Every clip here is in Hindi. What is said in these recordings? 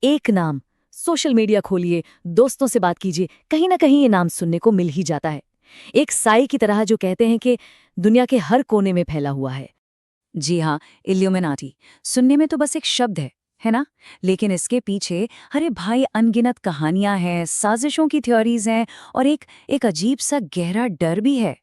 एक नाम, सोशल मीडिया खोलिए, दोस्तों से बात कीजिए, कहीं ना कहीं ये नाम सुनने को मिल ही जाता है। एक साई की तरह जो कहते हैं कि दुनिया के हर कोने में फैला हुआ है। जी हाँ, इल्यूमिनाटी सुनने में तो बस एक शब्द है ना? लेकिन इसके पीछे अरे भाई अनगिनत कहानियां हैं, साजिशों की थ्योरीज हैं और एक अजीब सा गहरा डर भी है।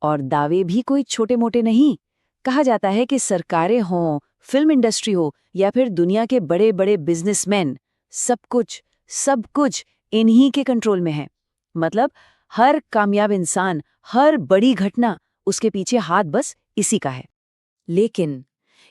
और दावे भी कोई छोटे मोटे नहीं। कहा जाता है कि सरकारें हों, फिल्म इंडस्ट्री हो या फिर दुनिया के बड़े बड़े बिजनेसमैन, सब कुछ इन्हीं के कंट्रोल में है। मतलब हर कामयाब इंसान, हर बड़ी घटना, उसके पीछे हाथ बस इसी का है। लेकिन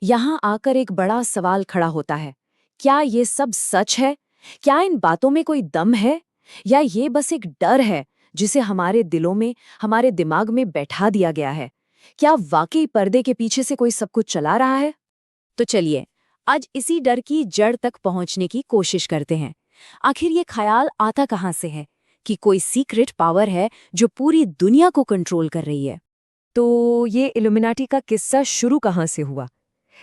यहाँ आकर एक बड़ा सवाल खड़ा होता है, क्या ये सब सच है? क्या इन बातों में कोई दम है, या ये बस एक डर है जिसे हमारे दिलों में, हमारे दिमाग में बैठा दिया गया है? क्या वाकई पर्दे के पीछे से कोई सब कुछ चला रहा है? तो चलिए आज इसी डर की जड़ तक पहुंचने की कोशिश करते हैं। आखिर ये ख्याल आता कहाँ से है कि कोई सीक्रेट पावर है जो पूरी दुनिया को कंट्रोल कर रही है? तो ये इल्यूमिनाटी का किस्सा शुरू कहाँ से हुआ?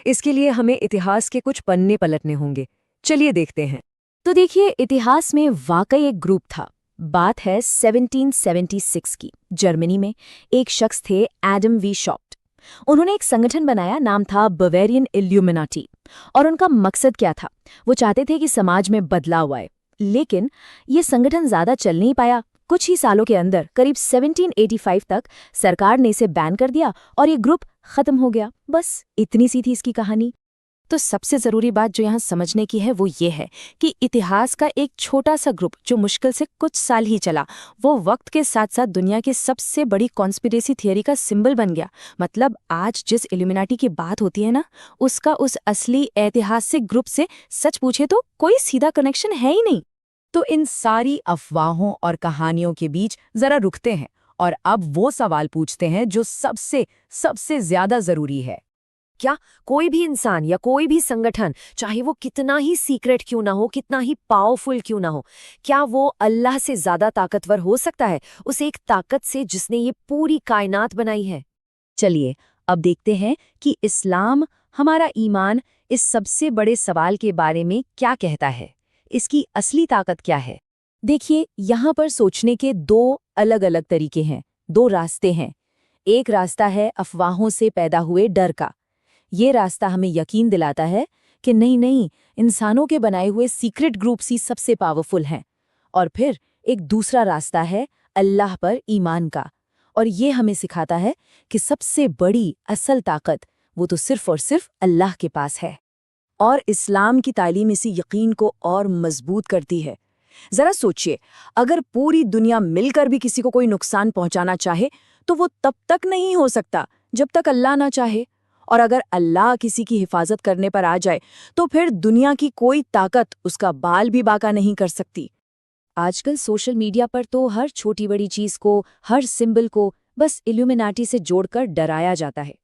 इसके लिए हमें इतिहास के कुछ पन्ने पलटने होंगे। चलिए देखते हैं। तो देखिए, इतिहास में वाकई एक ग्रुप था। बात है 1776 की। जर्मनी में एक शख्स थे, एडम वी शॉप्ट। उन्होंने एक संगठन बनाया, नाम था बवेरियन इल्यूमिनाटी। और उनका मकसद क्या था? वो चाहते थे कि समाज में बदलाव आए। लेकिन ये संगठन ज्यादा चल नहीं पाया। कुछ ही सालों के अंदर, करीब 1785 तक, सरकार ने इसे बैन कर दिया और ये ग्रुप खत्म हो गया। बस इतनी सी थी इसकी कहानी। तो सबसे जरूरी बात जो यहाँ समझने की है वो ये है कि इतिहास का एक छोटा सा ग्रुप जो मुश्किल से कुछ साल ही चला, वो वक्त के साथ साथ दुनिया की सबसे बड़ी कॉन्स्पिरेसी थियरी का सिंबल बन गया। मतलब आज जिस इल्यूमिनाटी की बात होती है ना, उसका उस असली ऐतिहासिक ग्रुप से सच पूछे तो कोई सीधा कनेक्शन है ही नहीं। तो इन सारी अफवाहों और कहानियों के बीच जरा रुकते हैं और अब वो सवाल पूछते हैं जो सबसे ज्यादा जरूरी है। क्या कोई भी इंसान या कोई भी संगठन, चाहे वो कितना ही सीक्रेट क्यों ना हो, कितना ही पावरफुल क्यों ना हो, क्या वो अल्लाह से ज्यादा ताकतवर हो सकता है, उस एक ताकत से जिसने ये पूरी कायनात बनाई है? चलिए अब देखते हैं कि इस्लाम, हमारा ईमान, इस सबसे बड़े सवाल के बारे में क्या कहता है। इसकी असली ताकत क्या है? देखिए, यहाँ पर सोचने के दो अलग अलग तरीके हैं, दो रास्ते हैं। एक रास्ता है अफवाहों से पैदा हुए डर का। ये रास्ता हमें यकीन दिलाता है कि नहीं, इंसानों के बनाए हुए सीक्रेट ग्रुप्स ही सबसे पावरफुल हैं। और फिर एक दूसरा रास्ता है अल्लाह पर ईमान का, और ये हमें सिखाता है कि सबसे बड़ी असल ताकत वो तो सिर्फ और सिर्फ अल्लाह के पास है। और इस्लाम की तालीम इसी यकीन को और मजबूत करती है। जरा सोचिए, अगर पूरी दुनिया मिलकर भी किसी को कोई नुकसान पहुंचाना चाहे तो वो तब तक नहीं हो सकता जब तक अल्लाह ना चाहे। और अगर अल्लाह किसी की हिफाजत करने पर आ जाए तो फिर दुनिया की कोई ताकत उसका बाल भी बाका नहीं कर सकती। आजकल सोशल मीडिया पर तो हर छोटी बड़ी चीज को, हर सिंबल को बस इल्यूमिनाटी से जोड़कर डराया जाता है।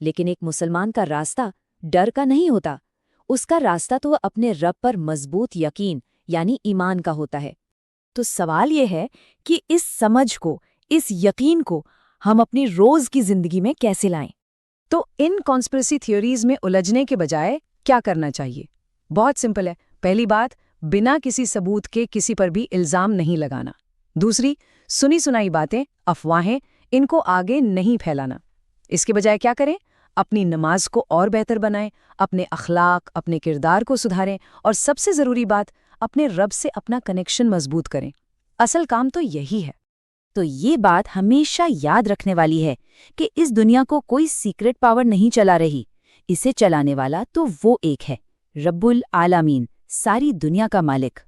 लेकिन एक मुसलमान का रास्ता डर का नहीं होता। उसका रास्ता तो अपने रब पर मजबूत यकीन यानी ईमान का होता है। तो सवाल यह है कि इस समझ को, इस यकीन को हम अपनी रोज की जिंदगी में कैसे लाएं? तो इन कॉन्स्पिरेसी थ्योरीज में उलझने के बजाय क्या करना चाहिए? बहुत सिंपल है। पहली बात, बिना किसी सबूत के किसी पर भी इल्जाम नहीं लगाना। दूसरी, सुनी सुनाई बातें, अफवाहें, इनको आगे नहीं फैलाना। इसके बजाय क्या करें? अपनी नमाज को और बेहतर बनाएं, अपने अखलाक, अपने किरदार को सुधारें और सबसे ज़रूरी बात, अपने रब से अपना कनेक्शन मजबूत करें। असल काम तो यही है। तो ये बात हमेशा याद रखने वाली है कि इस दुनिया को कोई सीक्रेट पावर नहीं चला रही। इसे चलाने वाला तो वो एक है, रब्बुल आलामीन, सारी दुनिया का मालिक।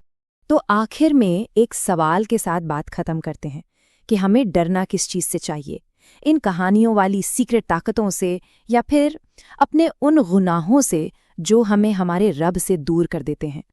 तो आखिर में एक सवाल के साथ बात खत्म करते हैं कि हमें डरना किस चीज़ से चाहिए? इन कहानियों वाली सीक्रेट ताकतों से, या फिर अपने उन गुनाहों से जो हमें हमारे रब से दूर कर देते हैं?